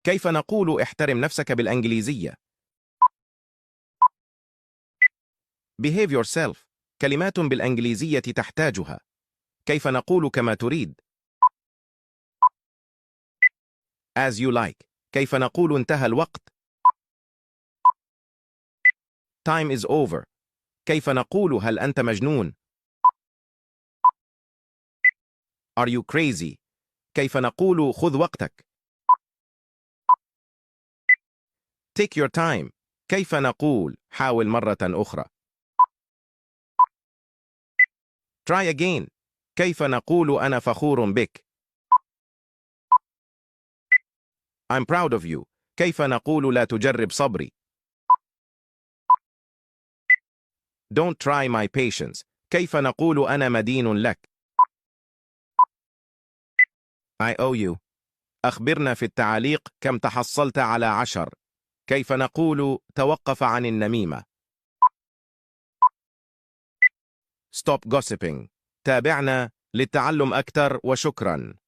كيف نقول احترم نفسك بالإنجليزية؟ Behave yourself. كلمات بالإنجليزية تحتاجها. كيف نقول كما تريد؟ As you like. كيف نقول انتهى الوقت؟ Time is over. كيف نقول هل أنت مجنون؟ Are you crazy? كيف نقول خذ وقتك؟ Take your time. كيف نقول حاول مرة أخرى؟ Try again. كيف نقول أنا فخور بك؟ I'm proud of you. كيف نقول لا تجرب صبري؟ Don't try my patience. كيف نقول أنا مدين لك؟ I owe you. أخبرنا في التعليق كم تحصلت على 10. كيف نقول توقف عن النميمة؟ Stop gossiping. تابعنا للتعلم أكثر وشكراً.